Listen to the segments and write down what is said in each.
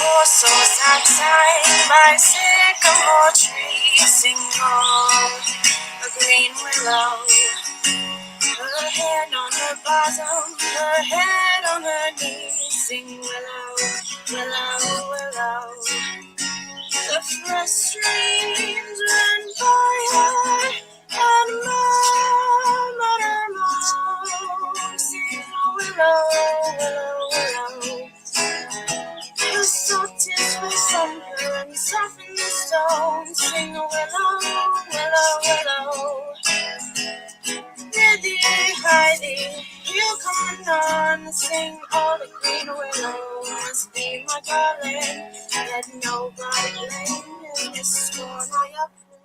Poor souls outside by sycamore tree, sing on a green willow. Her hand on her bosom, her head on her knees, sing willow, willow, willow. The fresh streams run by her, and murmur, sing willow, willow, willow. The salt is for slumber and soften the stone, sing willow, willow, willow. Near thee, high thee, you come anon, sing all the green willow must be my darling. Let nobody blame in this scorn I approve.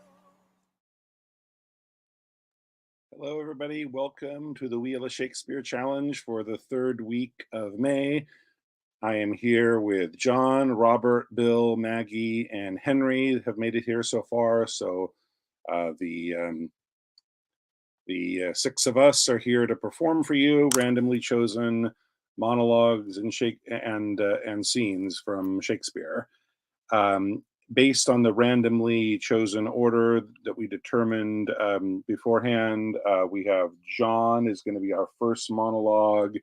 Hello, everybody. Welcome to the Wheel of Shakespeare Challenge for the third week of May. I am here with John, Robert, Bill, Maggie, and Henry have made it here so far. So the six of us are here to perform for you randomly chosen monologues and scenes from Shakespeare. Based on the randomly chosen order that we determined beforehand, we have John is going to be our first monologue,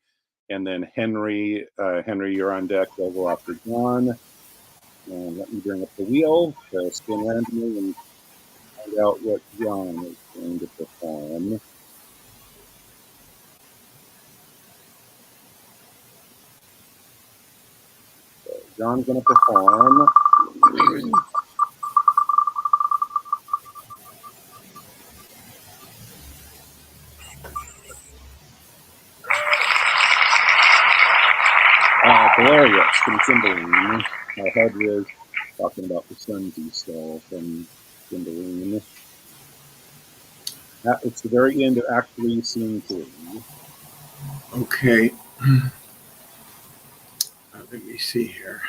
and then Henry, you're on deck. We'll go after John. And let me bring up the wheel to spin randomly and find out what John is going to perform. So John's going to perform. Hilarious from Cymbeline. My head was talking about the sons he stole from Cymbeline. It's the very end of Act 3, Scene 3. Okay. Let me see here.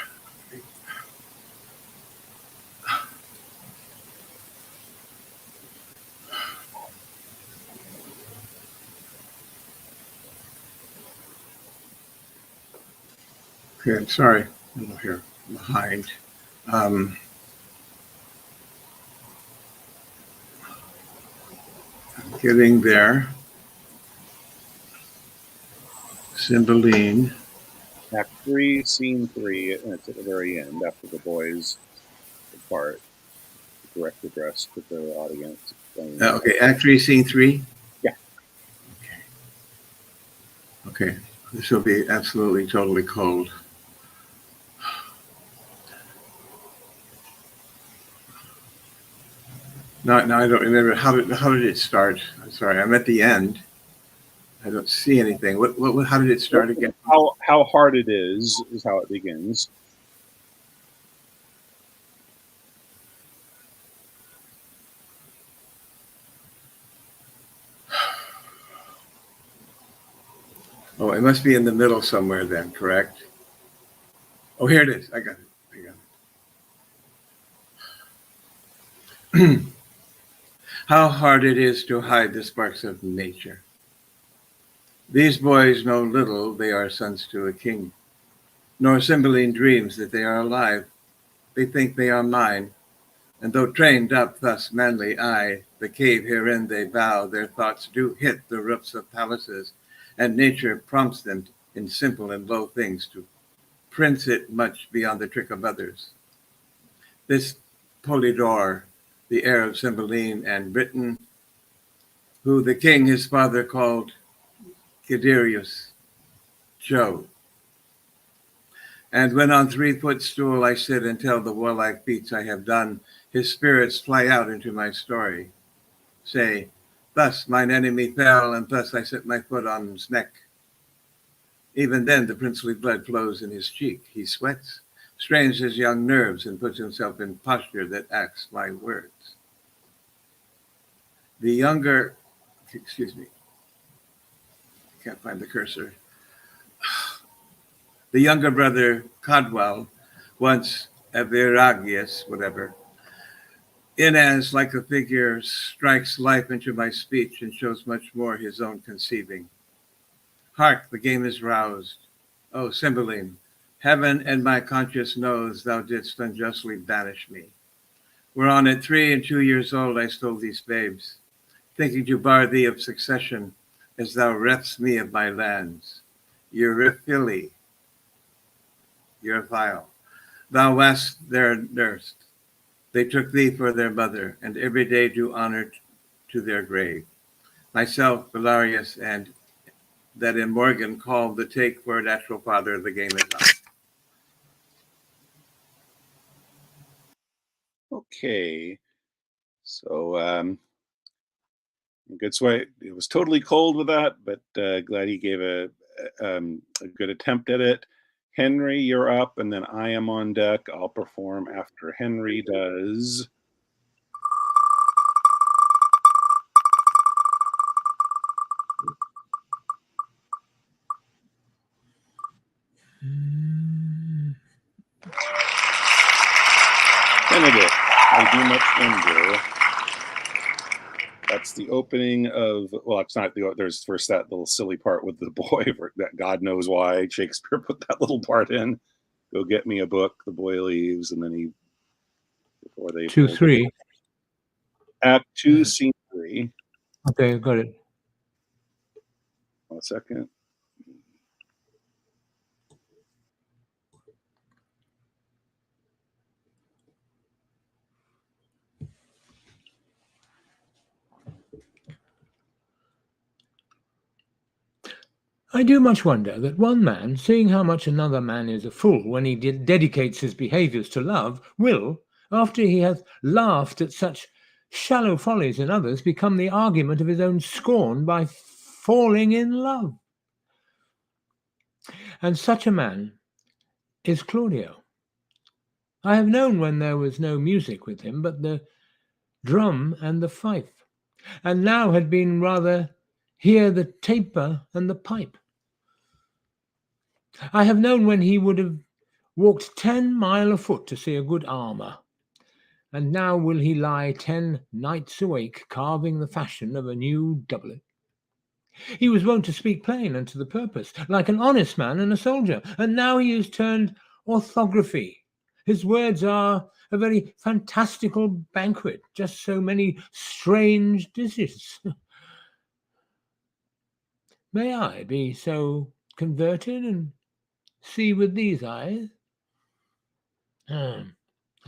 Okay, I'm sorry. I'm here behind. I'm getting there. Cymbeline. Act 3, Scene 3, and it's at the very end after the boys depart. Direct address to the audience. Okay, Act 3, Scene 3? Yeah. Okay. This will be absolutely, totally cold. No, I don't remember. How did it start? I'm sorry, I'm at the end. I don't see anything. How did it start again? How hard it is how it begins. Oh, it must be in the middle somewhere then, correct? Oh, here it is. I got it. How hard it is to hide the sparks of nature. These boys know little they are sons to a king, nor Cymbeline dreams that they are alive. They think they are mine, and though trained up thus manly I, the cave herein they vow, their thoughts do hit the roofs of palaces, and nature prompts them in simple and low things to prince it much beyond the trick of others. This Polydore, the heir of Cymbeline and Britain, who the king his father called Caderius Joe. And when on 3-foot stool I sit and tell the warlike feats I have done, his spirits fly out into my story. Say, thus mine enemy fell, and thus I set my foot on his neck. Even then the princely blood flows in his cheek. He sweats, strains his young nerves, and puts himself in posture that acts my words. The younger, excuse me, can't find the cursor. The younger brother, Cadwal, once Averagius, whatever, Inez, like a figure, strikes life into my speech and shows much more his own conceiving. Hark, the game is roused. Oh, Cymbeline, Heaven and my conscience knows thou didst unjustly banish me. Whereon at 3 and 2 years old I stole these babes, thinking to bar thee of succession, as thou refst me of my lands. Euryphile, Euryphile, thou wast their nurse. They took thee for their mother, and every day do honor to their grave. Myself, Belarius, and that in Morgan called the take for a natural father, the game is up. Okay. So good. So it was totally cold with that, but glad he gave a good attempt at it. Henry, you're up, and then I am on deck. I'll perform after Henry does. Benedict, I do much wonder. That's the opening of, well, it's not the, there's first that little silly part with the boy, that God knows why Shakespeare put that little part in. Go get me a book, the boy leaves, and then he, before they 2-3. Act 2, Scene 3. Okay, got it. 1 second. I do much wonder that one man, seeing how much another man is a fool when he dedicates his behaviours to love, will, after he hath laughed at such shallow follies in others, become the argument of his own scorn by falling in love. And such a man is Claudio. I have known when there was no music with him but the drum and the fife, and now had been rather hear the taper and the pipe. I have known when he would have walked 10 mile afoot to see a good armour, and now will he lie 10 nights awake carving the fashion of a new doublet. He was wont to speak plain and to the purpose, like an honest man and a soldier, and now he is turned orthography. His words are a very fantastical banquet, just so many strange dishes. May I be so converted and see with these eyes? I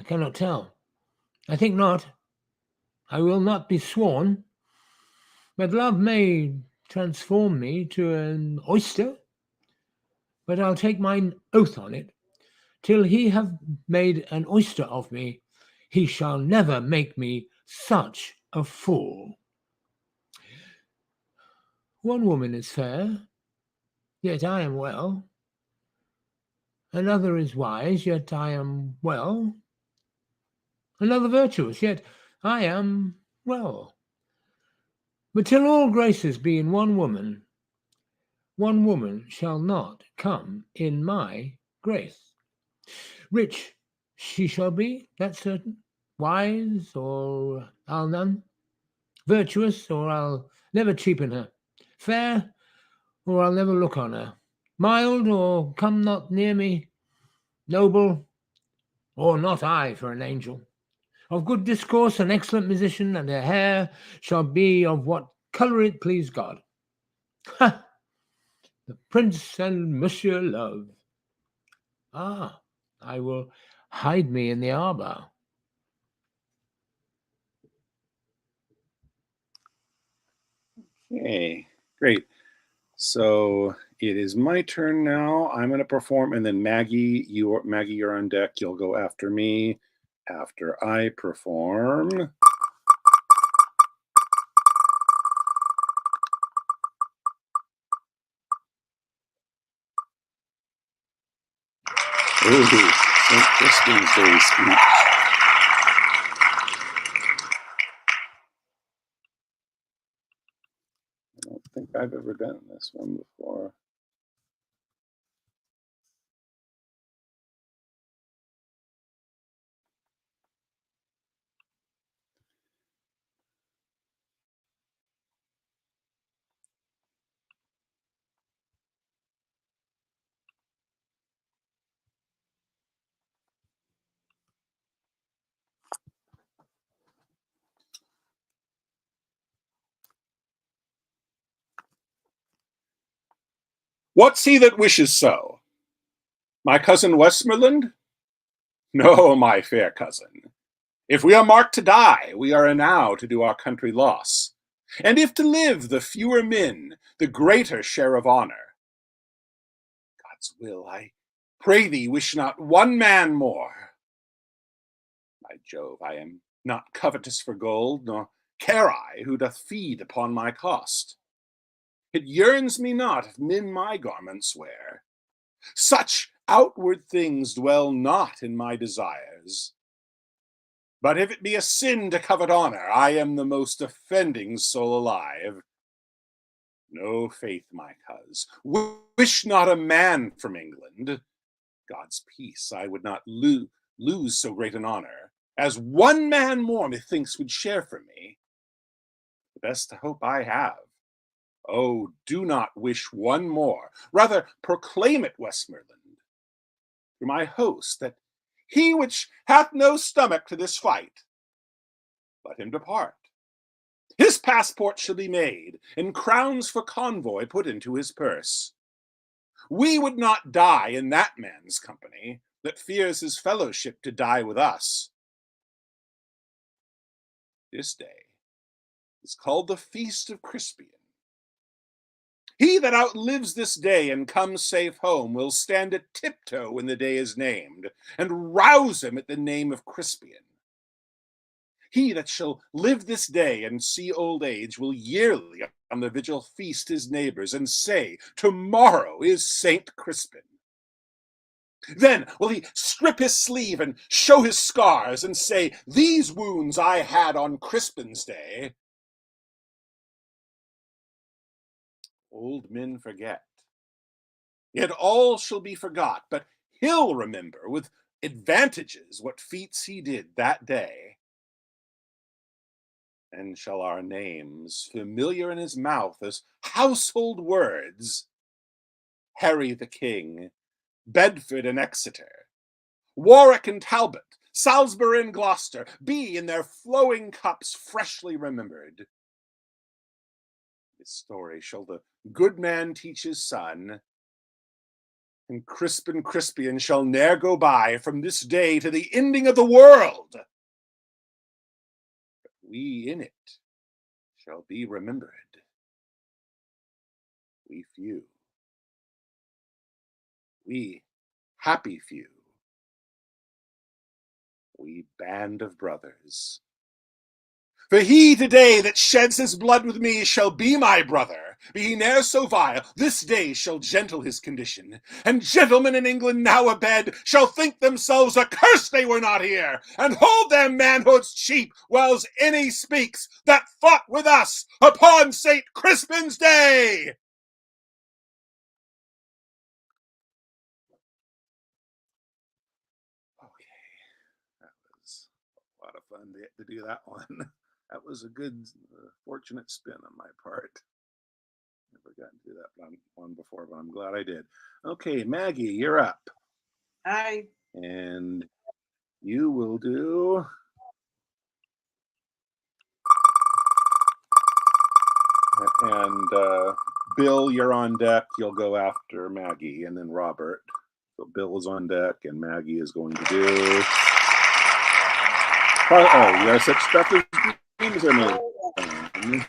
cannot tell. I think not. I will not be sworn. But love may transform me to an oyster. But I'll take mine oath on it. Till he have made an oyster of me, he shall never make me such a fool. One woman is fair, yet I am well. Another is wise, yet I am well. Another virtuous, yet I am well. But till all graces be in one woman shall not come in my grace. Rich she shall be, that's certain. Wise, or I'll none. Virtuous, or I'll never cheapen her. Fair, or I'll never look on her. Mild, or come not near me. Noble, or not I for an angel. Of good discourse, an excellent musician, and her hair shall be of what colour it please God. Ha! The Prince and Monsieur Love. Ah, I will hide me in the arbour. Okay, great. So it is my turn now. I'm going to perform, and then Maggie, you're on deck. You'll go after me after I perform. Ooh, St. Crispin's Day speech. I don't think I've ever done this one before. What's he that wishes so? My cousin Westmoreland? No, my fair cousin. If we are marked to die, we are enow to do our country loss. And if to live the fewer men, the greater share of honor. God's will, I pray thee, wish not one man more. By Jove, I am not covetous for gold, nor care I who doth feed upon my cost. It yearns me not if men my garments wear. Such outward things dwell not in my desires. But if it be a sin to covet honor, I am the most offending soul alive. No faith, my coz, wish not a man from England. God's peace, I would not lose so great an honor, as one man more methinks would share from me. The best hope I have. Oh, do not wish one more, rather proclaim it, Westmoreland, to my host, that he which hath no stomach to this fight, let him depart. His passport shall be made, and crowns for convoy put into his purse. We would not die in that man's company, that fears his fellowship to die with us. This day is called the Feast of Crispian. He that outlives this day and comes safe home will stand at tiptoe when the day is named, and rouse him at the name of Crispian. He that shall live this day and see old age will yearly on the vigil feast his neighbors and say, tomorrow is Saint Crispin. Then will he strip his sleeve and show his scars and say, these wounds I had on Crispin's day. Old men forget. Yet all shall be forgot, but he'll remember with advantages what feats he did that day. And shall our names, familiar in his mouth as household words, Harry the King, Bedford and Exeter, Warwick and Talbot, Salisbury and Gloucester, be in their flowing cups freshly remembered. This story shall the good man teach his son, and Crispin Crispian shall ne'er go by from this day to the ending of the world. But we in it shall be remembered. We few. We happy few. We band of brothers. For he today that sheds his blood with me shall be my brother, be he ne'er so vile, this day shall gentle his condition. And gentlemen in England now abed shall think themselves accursed they were not here, and hold their manhoods cheap, whiles any speaks that fought with us upon St. Crispin's day. Okay, that was a lot of fun to do that one. That was a good, fortunate spin on my part. Never gotten to do that one before, but I'm glad I did. Okay, Maggie, you're up. Hi. And you will do... And Bill, you're on deck. You'll go after Maggie, and then Robert. So Bill is on deck, and Maggie is going to do... Oh, you have such stuff as dreams are made.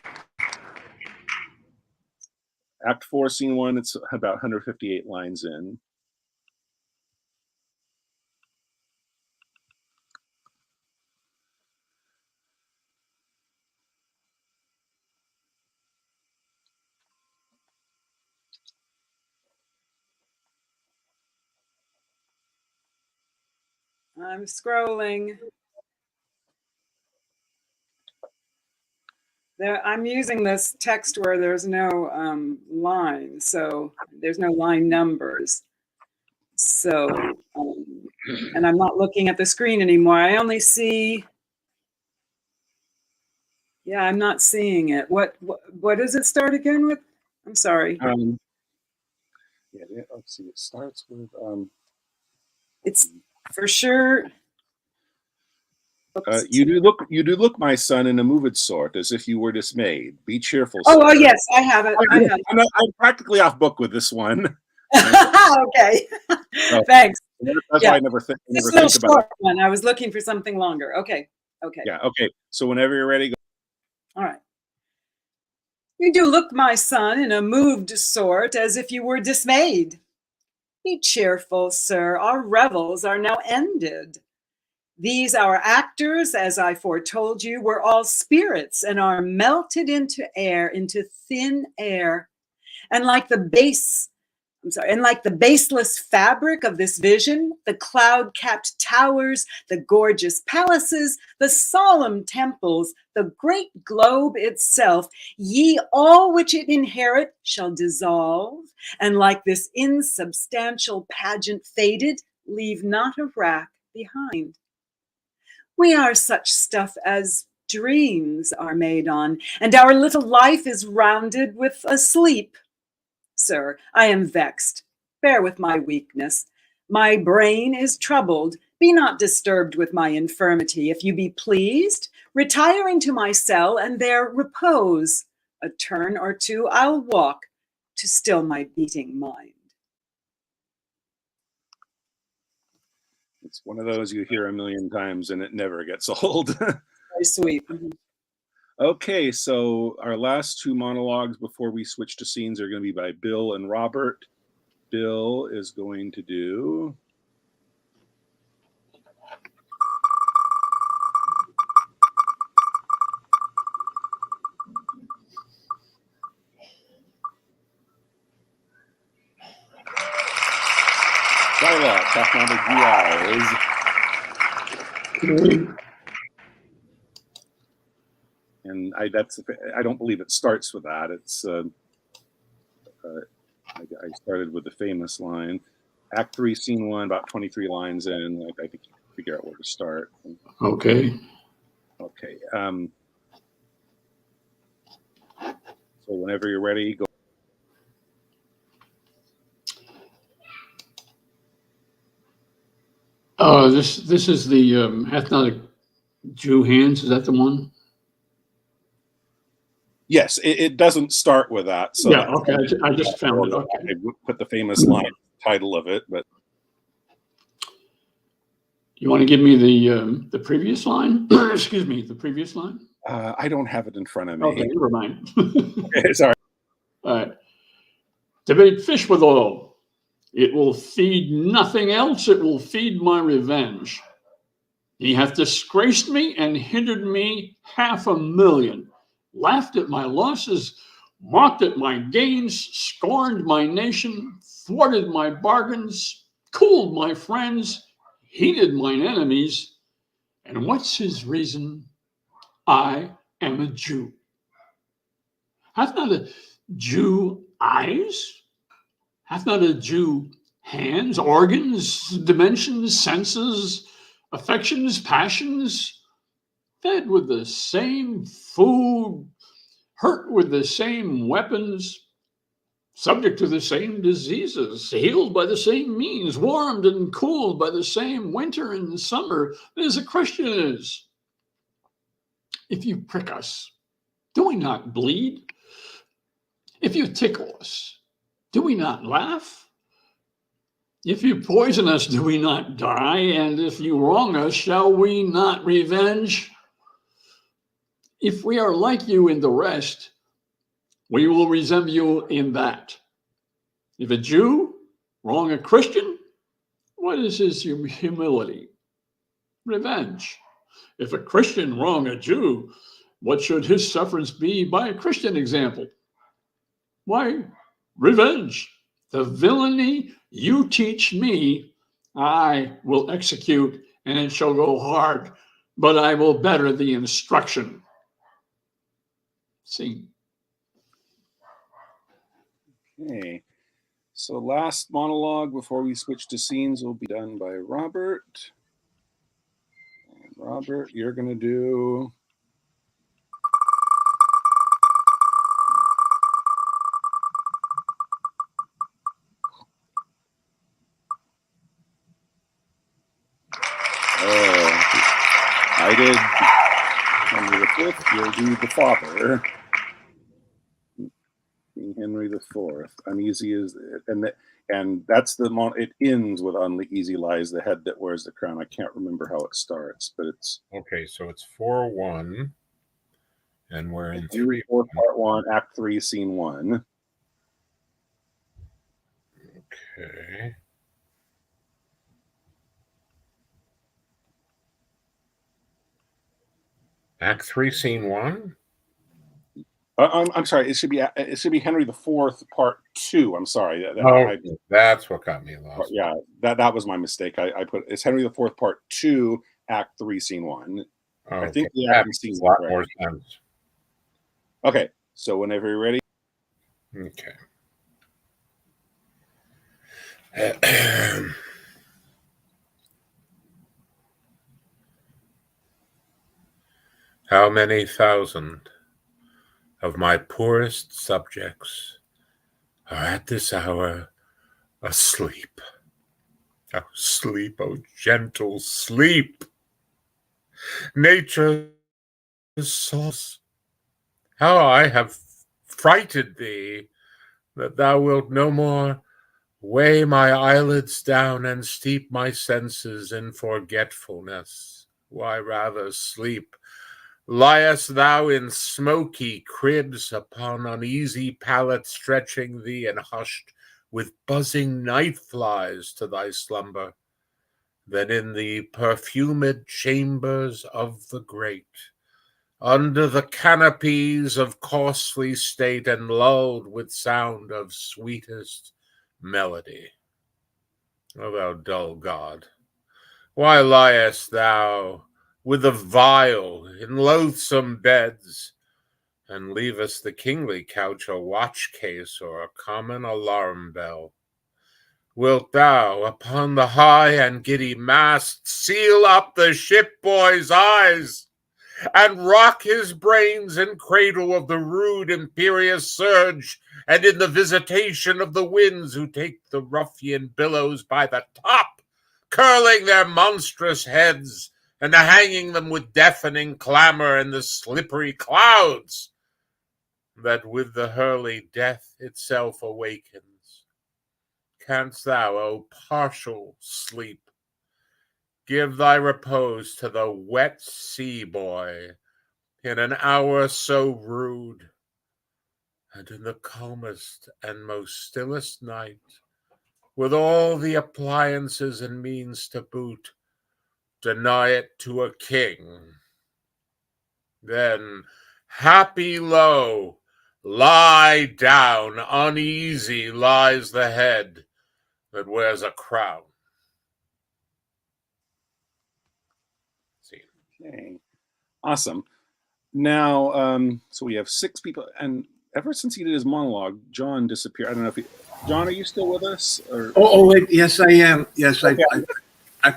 Act 4, Scene 1, it's about 158 lines in. I'm scrolling. I'm using this text where there's no line, so there's no line numbers. So, and I'm not looking at the screen anymore. I only see, yeah, I'm not seeing it. What does it start again with? I'm sorry. Yeah, let's see. It starts with... It's for sure. Oops. You do look, my son, in a moved sort, as if you were dismayed. Be cheerful, Oh, sir. yes, I have it. I have it. I'm practically off book with this one. Okay. So, Thanks. that's Yeah. why I never This think little about short it. one. I was looking for something longer. Okay. Okay. Yeah. Okay. So whenever you're ready, go. All right. You do look, my son, in a moved sort, as if you were dismayed. Be cheerful, sir. Our revels are now ended. These our actors, as I foretold you, were all spirits and are melted into air, into thin air. And like the baseless fabric of this vision, the cloud-capped towers, the gorgeous palaces, the solemn temples, the great globe itself, ye all which it inherit shall dissolve, and like this insubstantial pageant faded, leave not a rack behind. We are such stuff as dreams are made on, and our little life is rounded with a sleep. Sir, I am vexed. Bear with my weakness. My brain is troubled. Be not disturbed with my infirmity. If you be pleased, retire into my cell and there repose. A turn or two I'll walk to still my beating mind. It's one of those you hear a million times and it never gets old. Very sweet. Okay, so our last two monologues before we switch to scenes are going to be by Bill and Robert. Bill is going to do Dialogue, half-mounted GIs. And I don't believe it starts with that. It's I started with the famous line. Act 3, Scene 1, about 23 lines in. I think you can figure out where to start. Okay. Okay. So whenever you're ready, go. This is the hath not a Jew hands. Is that the one? Yes, it doesn't start with that. So yeah. Okay. I just found it. Okay. I put the famous line title of it, but You want to give me the previous line? Excuse me, the previous line. I don't have it in front of me. Okay, never mind. Okay, sorry. All right. To bait fish withal, it will feed nothing else. It will feed my revenge. He hath disgraced me and hindered me 500,000, laughed at my losses, mocked at my gains, scorned my nation, thwarted my bargains, cooled my friends, heated mine enemies. And what's his reason? I am a Jew. Hath not a Jew eyes? Hath not a Jew hands, organs, dimensions, senses, affections, passions, fed with the same food, hurt with the same weapons, subject to the same diseases, healed by the same means, warmed and cooled by the same winter and summer as a Christian is? If you prick us, do we not bleed? If you tickle us, do we not laugh? If you poison us, do we not die? And if you wrong us, shall we not revenge? If we are like you in the rest, we will resemble you in that. If a Jew wrong a Christian, what is his humility? Revenge. If a Christian wrong a Jew, what should his sufferance be by a Christian example? Why, revenge. The villainy you teach me, I will execute, and it shall go hard, but I will better the instruction. See. Okay. So last monologue before we switch to scenes will be done by Robert. And Robert, you're going to do I did Henry V, you'll do the father. King Henry IV. Uneasy is and that's the it ends with uneasy lies the head that wears the crown. I can't remember how it starts, but it's okay. So it's 4-1, and we're in Henry 3. IV, Part 1, Act 3, Scene 1. Okay. Act 3, Scene 1. I'm sorry. It should be Henry IV, Part 2. I'm sorry. That's what got me lost. Yeah, that was my mistake. I put it's Henry IV, Part 2, Act 3, Scene 1. Okay. I think the That acting makes scene a lot right. more sense. Okay, so whenever you're ready. Okay. How many thousand of my poorest subjects are at this hour asleep? Oh, sleep, oh, gentle sleep, nature's source. How I have frighted thee, that thou wilt no more weigh my eyelids down and steep my senses in forgetfulness. Why, rather sleep. Liest thou in smoky cribs upon uneasy pallet, stretching thee and hushed with buzzing night flies to thy slumber, than in the perfumed chambers of the great, under the canopies of costly state, and lulled with sound of sweetest melody. O thou dull god, why liest thou with the vile in loathsome beds, and leavest the kingly couch a watch case or a common alarm bell? Wilt thou upon the high and giddy mast seal up the ship boy's eyes, and rock his brains in cradle of the rude imperious surge, and in the visitation of the winds who take the ruffian billows by the top, curling their monstrous heads, and hanging them with deafening clamor in the slippery clouds, that with the hurly death itself awakens? Canst thou, O partial sleep, give thy repose to the wet sea boy in an hour so rude, and in the calmest and most stillest night, with all the appliances and means to boot, deny it to a king? Then, happy low, lie down, uneasy lies the head that wears a crown. Okay, awesome. Now, so we have 6 people, and ever since he did his monologue, John disappeared. I don't know if John, are you still with us? Or Wait, yes, I am. Yes, okay. I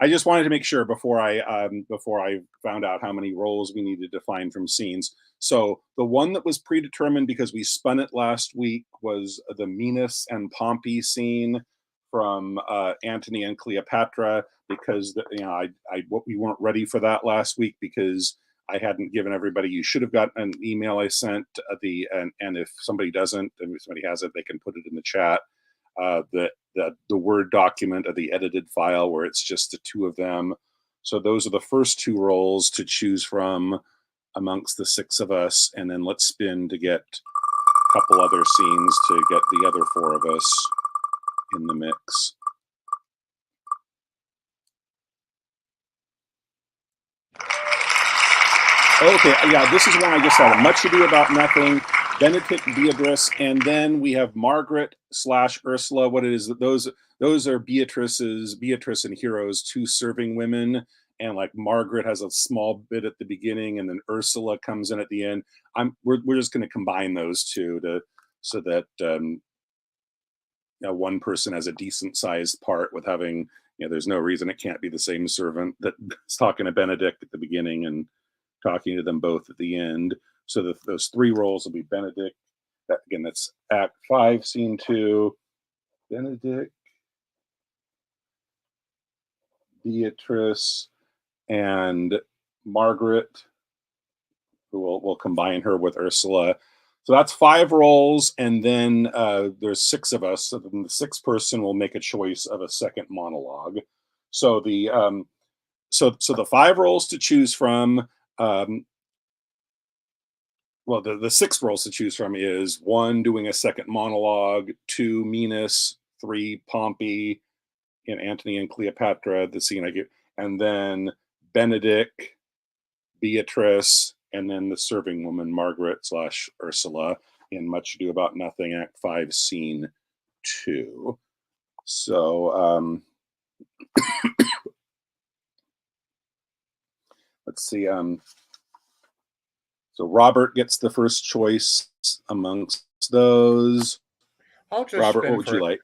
I just wanted to make sure before I found out how many roles we needed to find from scenes. So the one that was predetermined because we spun it last week was the Minos and Pompey scene from Antony and Cleopatra, because we weren't ready for that last week because I hadn't given everybody. You should have gotten an email I sent and if somebody doesn't, and if somebody has it, they can put it in the chat. The Word document of the edited file where it's just the 2 of them. So those are the first 2 roles to choose from amongst the 6 of us, and then let's spin to get a couple other scenes to get the other 4 of us in the mix. Okay, yeah, this is one I just had. Much Ado About Nothing, Benedict, Beatrice, and then we have Margaret / Ursula. What it is, those are Beatrice and Hero's 2 serving women, and like Margaret has a small bit at the beginning, and then Ursula comes in at the end. We're just going to combine those 2 so that one person has a decent sized part with having, there's no reason it can't be the same servant that's talking to Benedict at the beginning and talking to them both at the end. So those 3 roles will be Benedict. That's Act 5, Scene 2. Benedict, Beatrice, and Margaret, who will combine her with Ursula. So that's 5 roles, and then there's 6 of us. So then the 6th person will make a choice of a second monologue. So the the 5 roles to choose from. Well, the 6 roles to choose from is 1 doing a second monologue, 2 Minos, 3 Pompey, and Antony and Cleopatra, the scene I give, and then Benedict, Beatrice, and then the serving woman Margaret / Ursula in Much Ado About Nothing, Act 5, Scene 2. So let's see. So Robert gets the first choice amongst those. I'll just Robert, spin what would for you a like?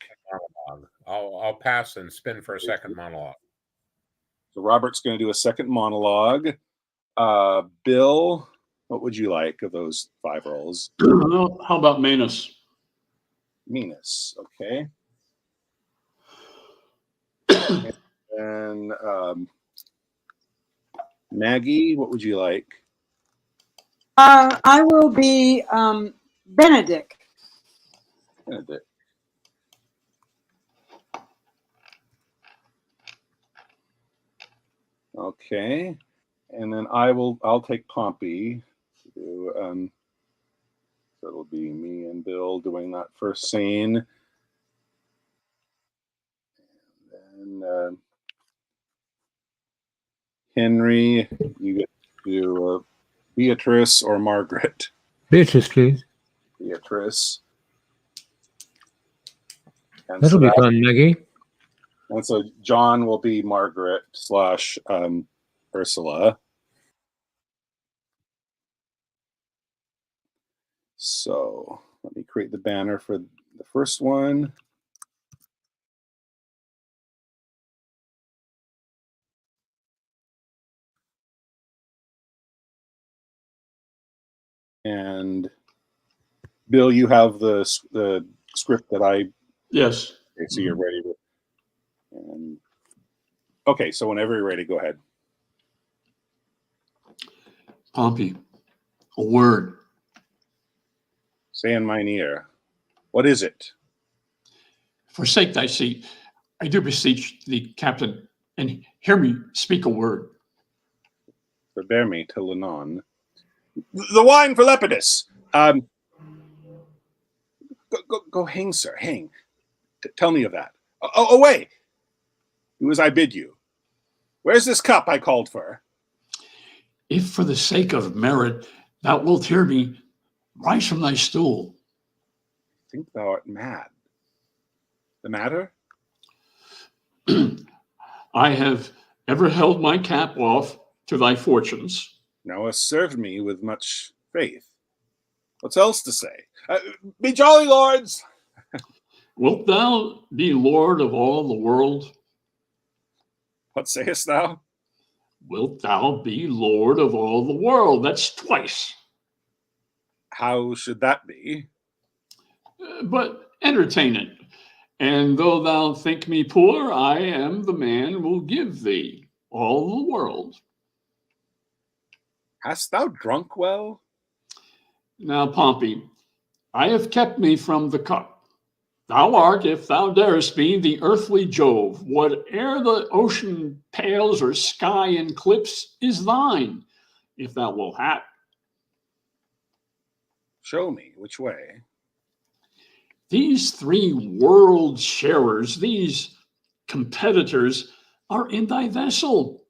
monologue. I'll pass and spin for a second monologue. So Robert's going to do a second monologue. Bill, what would you like of those 5 roles? How about Manus? Minos, okay. And Maggie, what would you like? I will be Benedict. Benedict. Okay, and then I'll take Pompey. So it'll be me and Bill doing that first scene. And then Henry, you get to do Beatrice or Margaret. Beatrice, please. Beatrice. And That'll be fun, Maggie. And so John will be Margaret / Ursula. So let me create the banner for the first one. And Bill, you have the script that I. Yes. Okay, so you're ready. Okay, so whenever you're ready, go ahead. Pompey, a word. Say in mine ear. What is it? Forsake thy seat. I do beseech thee, Captain, and hear me speak a word. Forbear me till anon. The wine for Lepidus. Go hang, sir, hang. Tell me of that. Away. Do as I bid you. Where's this cup I called for? If for the sake of merit thou wilt hear me, rise from thy stool. I think thou art mad. The matter? I have ever held my cap off to thy fortunes. Thou hast served me with much faith. What's else to say? Be jolly, lords! Wilt thou be lord of all the world? What sayest thou? Wilt thou be lord of all the world? That's twice. How should that be? But entertain it. And though thou think me poor, I am the man will give thee all the world. Hast thou drunk well? Now, Pompey, I have kept me from the cup. Thou art, if thou darest be, the earthly Jove. Whate'er the ocean pales or sky eclipse is thine, if thou wilt have. Show me which way. These 3 world sharers, these competitors, are in thy vessel.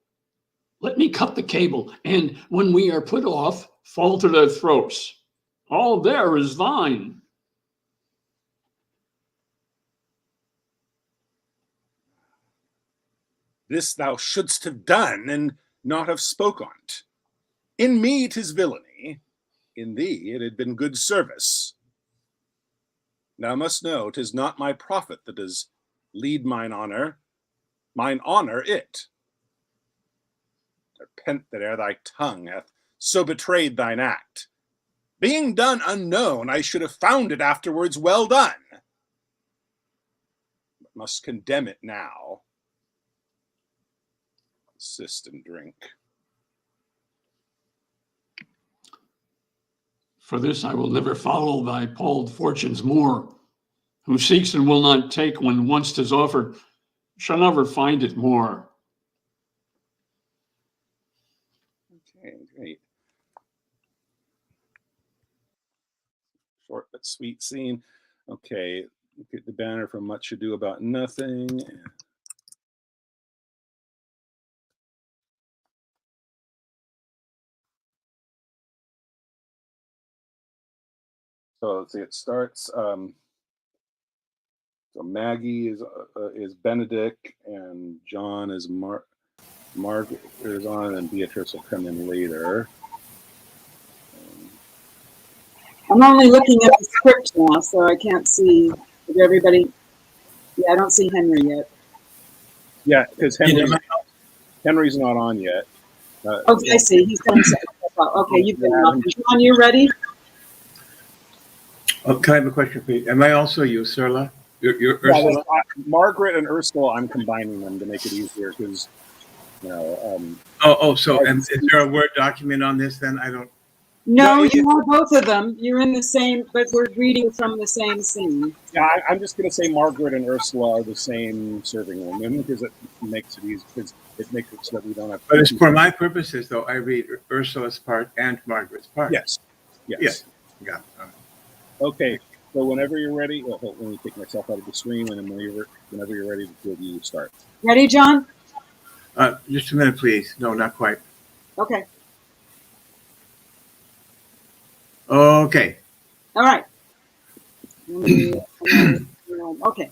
Let me cut the cable, and when we are put off, fall to their throats. All there is thine. This thou shouldst have done, and not have spoke on't. In me 'tis villainy, in thee it had been good service. Thou must know 'tis not my profit that does lead mine honor it. Repent that ere thy tongue hath so betrayed thine act. Being done unknown, I should have found it afterwards well done, but must condemn it now. Assist and drink. For this I will never follow thy palled fortunes more. Who seeks and will not take when once 'tis offered, shall never find it more. Okay, great. Short but sweet scene. Okay, get the banner from Much Ado About Nothing. So let's see, it starts. So Maggie is Benedict, and John is Margaret is on, and Beatrice will come in later. I'm only looking at the script now, so I can't see everybody. Yeah, I don't see Henry yet. Yeah, because Henry's not on yet. Okay, I see. He's coming. Okay, you've been on. John, you ready? Oh, can I have a question for you? Am I also Ursula? You're Ursula? Margaret and Ursula, I'm combining them to make it easier because, you know. So is there a Word document on this then? I don't. No, you are both of them. You're in the same, but we're reading from the same scene. Yeah, I'm just going to say Margaret and Ursula are the same serving women because it makes it easy. Because it makes it so that we don't have. But it's for my purposes, though. I read Ursula's part and Margaret's part. Yes. Yeah. Got it. Okay. So whenever you're ready, let me take myself out of the screen, and then whenever you're ready, you start. Ready, John? Just a minute, please. No, not quite. Okay. Okay. All right. Okay.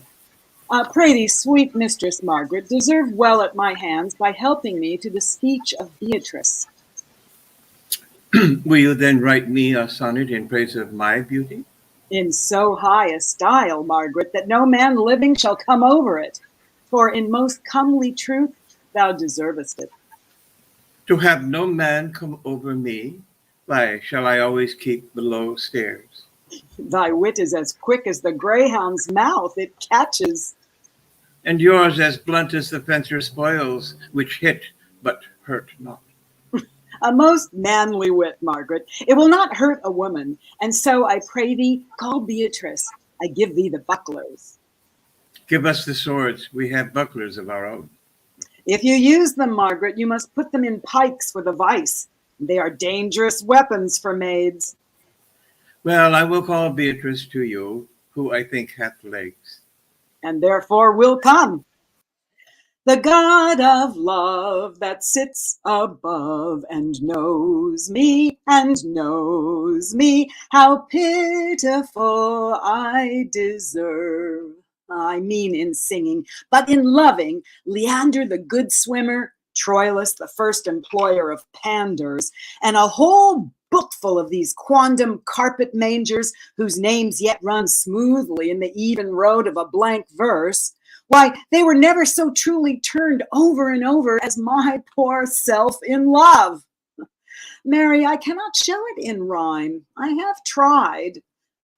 Pray thee, sweet Mistress Margaret, deserve well at my hands by helping me to the speech of Beatrice. Will you then write me a sonnet in praise of my beauty? In so high a style, Margaret, that no man living shall come over it. For in most comely truth thou deservest it. To have no man come over me, why shall I always keep below stairs? Thy wit is as quick as the greyhound's mouth, it catches. And yours as blunt as the fencer's spoils, which hit but hurt not. A most manly wit, Margaret. It will not hurt a woman, and so I pray thee, call Beatrice. I give thee the bucklers. Give us the swords. We have bucklers of our own. If you use them, Margaret, you must put them in pikes for the vice. They are dangerous weapons for maids. Well, I will call Beatrice to you, who I think hath legs. And therefore will come. The God of love that sits above and knows me, how pitiful I deserve. I mean in singing, but in loving, Leander the good swimmer, Troilus the first employer of panders, and a whole book full of these quondam carpet mangers whose names yet run smoothly in the even road of a blank verse. Why, they were never so truly turned over and over as my poor self in love. Mary, I cannot show it in rhyme. I have tried.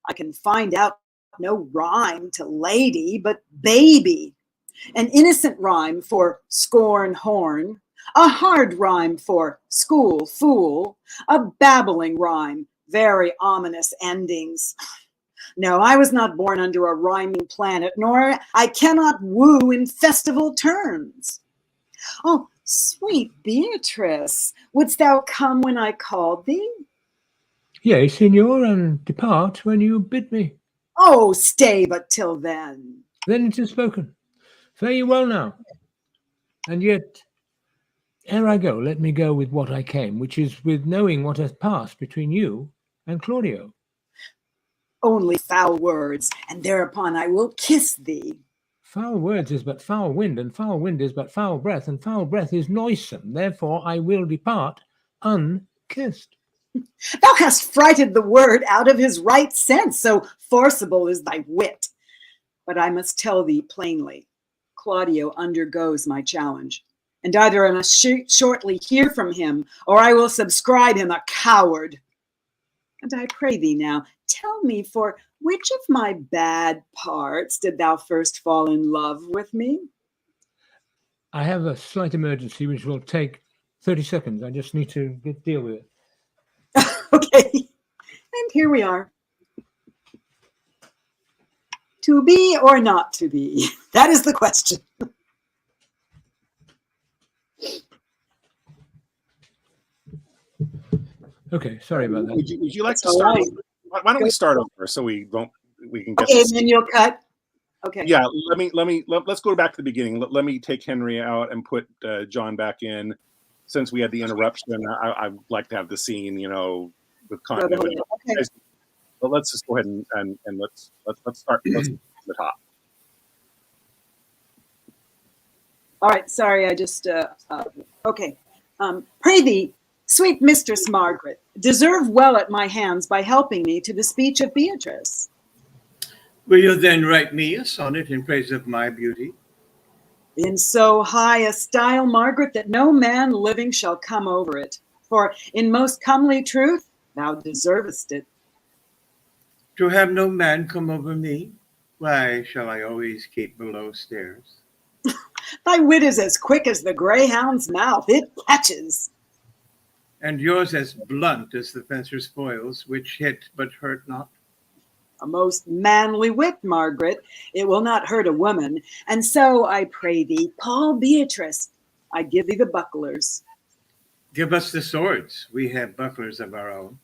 I can find out no rhyme to lady, but baby. An innocent rhyme for scorn horn, a hard rhyme for school fool, a babbling rhyme, very ominous endings. No, I was not born under a rhyming planet, nor I cannot woo in festival terms. Oh, sweet Beatrice, wouldst thou come when I called thee? Yea, signor, and depart when you bid me. Oh, stay but till then. Then it is spoken. Fare you well now. And yet, ere I go, let me go with what I came, which is with knowing what hath passed between you and Claudio. Only foul words, and thereupon I will kiss thee. Foul words is but foul wind, and foul wind is but foul breath, and foul breath is noisome. Therefore I will depart unkissed. Thou hast frighted the word out of his right sense, so forcible is thy wit. But I must tell thee plainly, Claudio undergoes my challenge, and either I must shortly hear from him, or I will subscribe him a coward. And I pray thee now, tell me, for which of my bad parts did thou first fall in love with me? I have a slight emergency which will take 30 seconds. I just need to deal with it. Okay. And here we are. To be or not to be? That is the question. Okay, sorry about that. Would you like That's to all start? right. Why don't we start over so we can get Okay, this. and then you'll cut. Okay. Yeah, let's go back to the beginning. Let me take Henry out and put John back in. Since we had the interruption, I'd like to have the scene, with continuity. Okay. But let's just go ahead and let's start. Let's start from the top. All right. Sorry, I just okay. Pray thee, sweet Mistress Margaret, deserve well at my hands by helping me to the speech of Beatrice. Will you then write me a sonnet in praise of my beauty? In so high a style, Margaret, that no man living shall come over it. For in most comely truth, thou deservest it. To have no man come over me, why shall I always keep below stairs? Thy wit is as quick as the greyhound's mouth, it catches. And yours as blunt as the fencer's foils, which hit but hurt not. A most manly wit, Margaret, it will not hurt a woman. And so I pray thee, call Beatrice. I give thee the bucklers. Give us the swords, we have bucklers of our own.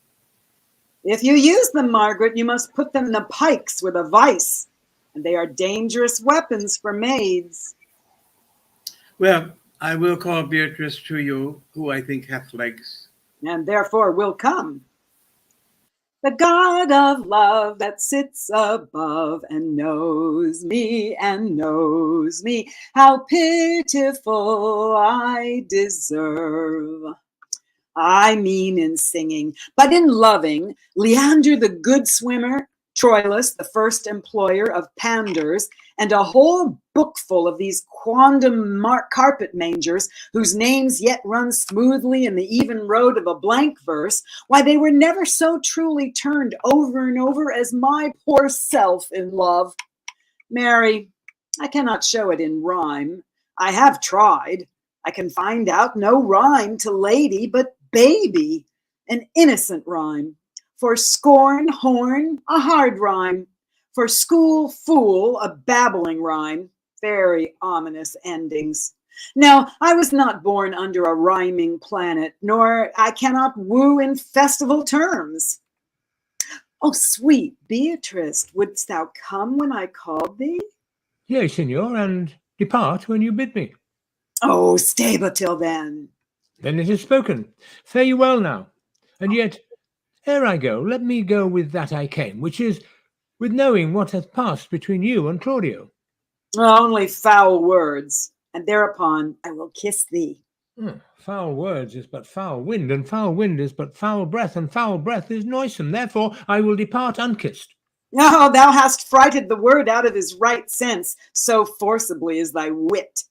If you use them, Margaret, you must put them in the pikes with a vice, and they are dangerous weapons for maids. Well, I will call Beatrice to you, who I think hath legs. And therefore will come. The God of love that sits above and knows me, how pitiful I deserve. I mean in singing, but in loving, Leander the good swimmer, Troilus the first employer of panders, and a whole book full of these quondam carpet mangers whose names yet run smoothly in the even road of a blank verse, why they were never so truly turned over and over as my poor self in love. Mary, I cannot show it in rhyme. I have tried. I can find out no rhyme to lady but baby, an innocent rhyme. For scorn, horn, a hard rhyme. For school, fool, a babbling rhyme. Very ominous endings. Now, I was not born under a rhyming planet, nor I cannot woo in festival terms. Oh, sweet Beatrice, wouldst thou come when I called thee? Yea, Signor, and depart when you bid me. Oh, stay but till then. Then it is spoken. Fare you well now. And yet, ere I go, let me go with that I came, which is with knowing what hath passed between you and Claudio. Only foul words, and thereupon I will kiss thee. Foul words is but foul wind, and foul wind is but foul breath, and foul breath is noisome. Therefore I will depart unkissed. Oh, thou hast frighted the word out of his right sense, so forcibly is thy wit.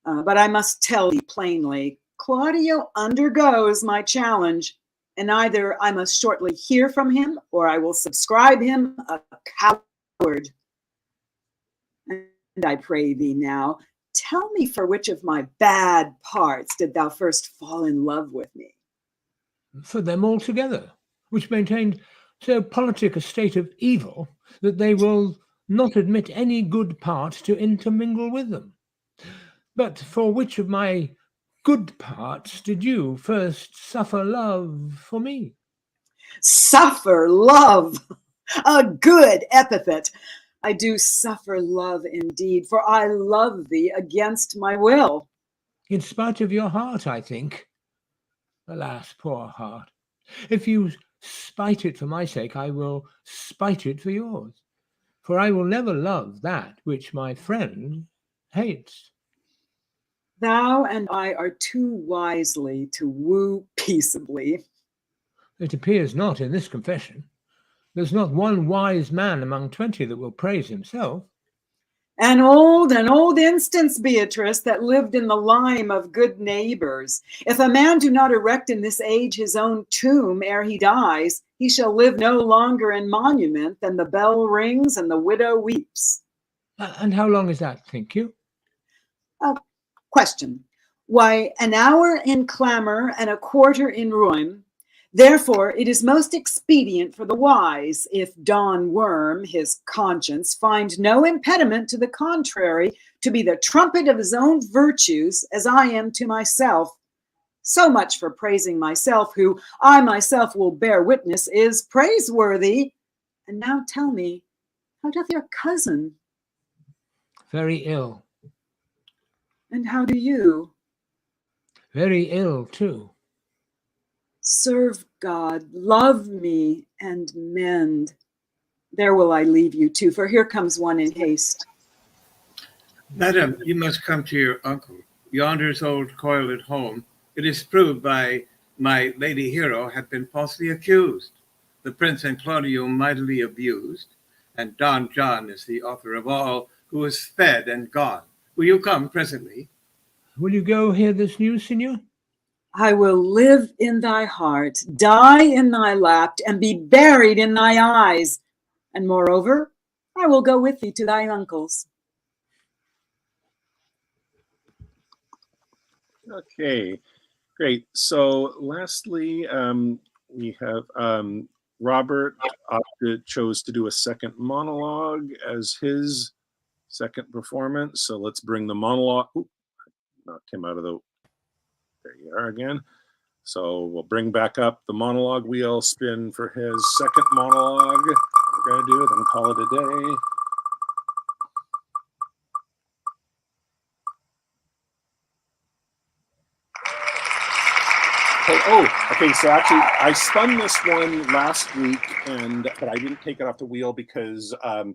But I must tell thee plainly, Claudio undergoes my challenge, and either I must shortly hear from him, or I will subscribe him a coward. And I pray thee now, tell me for which of my bad parts did thou first fall in love with me? For them all together, which maintained so politic a state of evil that they will not admit any good part to intermingle with them. But for which of my good parts did you first suffer love for me? Suffer love, a good epithet. I do suffer love indeed, for I love thee against my will. In spite of your heart, I think. Alas, poor heart. If you spite it for my sake, I will spite it for yours. For I will never love that which my friend hates. Thou and I are too wisely to woo peaceably. It appears not in this confession. There's not one wise man among 20 that will praise himself. An old instance, Beatrice, that lived in the lime of good neighbors. If a man do not erect in this age his own tomb ere he dies, he shall live no longer in monument than the bell rings and the widow weeps. And how long is that, think you? Question. Why, an hour in clamor and a quarter in ruin. Therefore, it is most expedient for the wise, if Don Worm, his conscience, find no impediment to the contrary, to be the trumpet of his own virtues, as I am to myself. So much for praising myself, who I myself will bear witness is praiseworthy. And now tell me, how doth your cousin? Very ill. And how do you? Very ill, too. Serve God, love me, and mend. There will I leave you too, for here comes one in haste. Madam, you must come to your uncle. Yonder's old coil at home. It is proved by my lady hero hath been falsely accused. The prince and Claudio mightily abused, and Don John is the author of all, who is fed and gone. Will you come presently? Will you go hear this news, Signor? I will live in thy heart, die in thy lap, and be buried in thy eyes. And moreover, I will go with thee to thy uncle's. Okay, great. So lastly, we have Robert chose to do a second monologue as his second performance. So let's bring the monologue. Ooh, knocked him out of the. There you are again. So we'll bring back up the monologue wheel spin for his second monologue. We're going to do it and call it a day. Okay. So actually, I spun this one last week, but I didn't take it off the wheel because I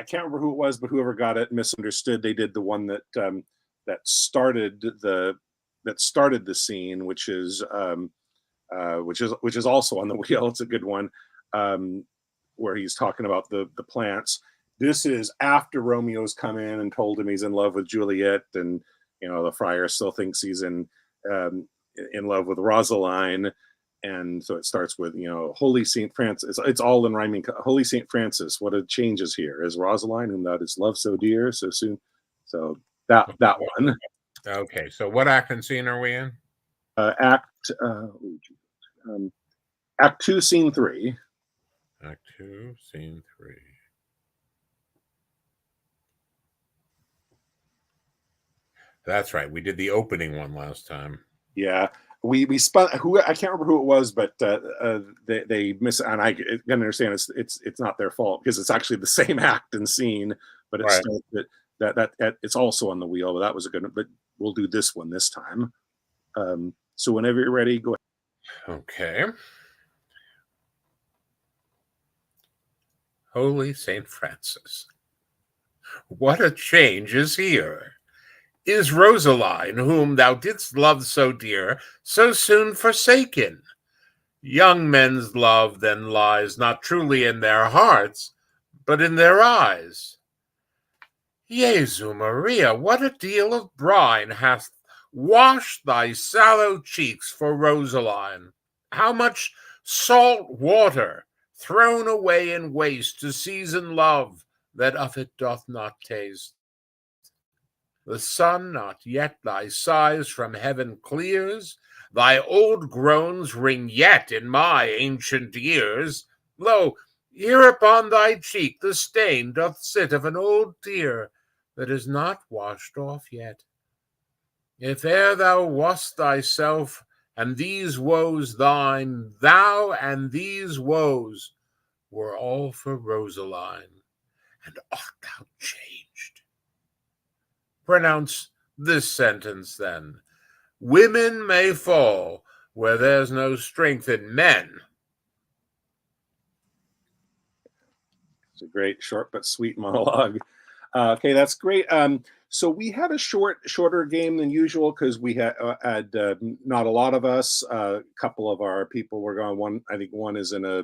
can't remember who it was, but whoever got it misunderstood. They did the one that started the scene, which is also on the wheel. It's a good one, where he's talking about the plants. This is after Romeo's come in and told him he's in love with Juliet, and the friar still thinks he's in love with Rosaline, and so it starts with Holy Saint Francis. It's all in rhyming. Holy Saint Francis, what a change is here! Is Rosaline, whom thou didst love so dear, so soon? So that one. Okay, so what act and scene are we in? Act 2, Scene 3. Act 2, Scene 3. That's right. We did the opening one last time. Yeah, we spun. I can't remember who it was, but they miss. And I can understand it's not their fault because it's actually the same act and scene, but it's right. that it's also on the wheel. But that was a good. But we'll do this one this time. So whenever you're ready, go ahead. Okay. Holy Saint Francis, what a change is here! Is Rosaline, whom thou didst love so dear, so soon forsaken? Young men's love then lies not truly in their hearts, but in their eyes. Jesu Maria, what a deal of brine hath washed thy sallow cheeks for Rosaline! How much salt water thrown away in waste to season love that of it doth not taste! The sun not yet thy sighs from heaven clears, thy old groans ring yet in my ancient ears. Lo, here upon thy cheek the stain doth sit of an old tear that is not washed off yet. If e'er thou wast thyself, and these woes thine, thou and these woes were all for Rosaline, and art thou changed? Pronounce this sentence then: women may fall where there's no strength in men. It's a great, short but sweet monologue. Okay, that's great. So we had a shorter game than usual because we had not a lot of us. A couple of our people were gone. I think one is in a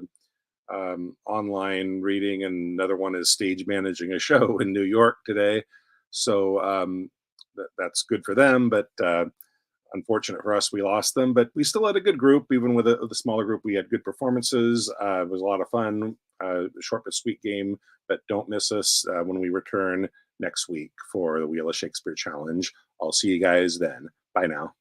online reading, and another one is stage managing a show in New York today. So that's good for them, but unfortunate for us, we lost them. But we still had a good group, even with the smaller group. We had good performances. It was a lot of fun. Short but sweet game. But don't miss us when we return next week for the Wheel of Shakespeare Challenge. I'll see you guys then. Bye now.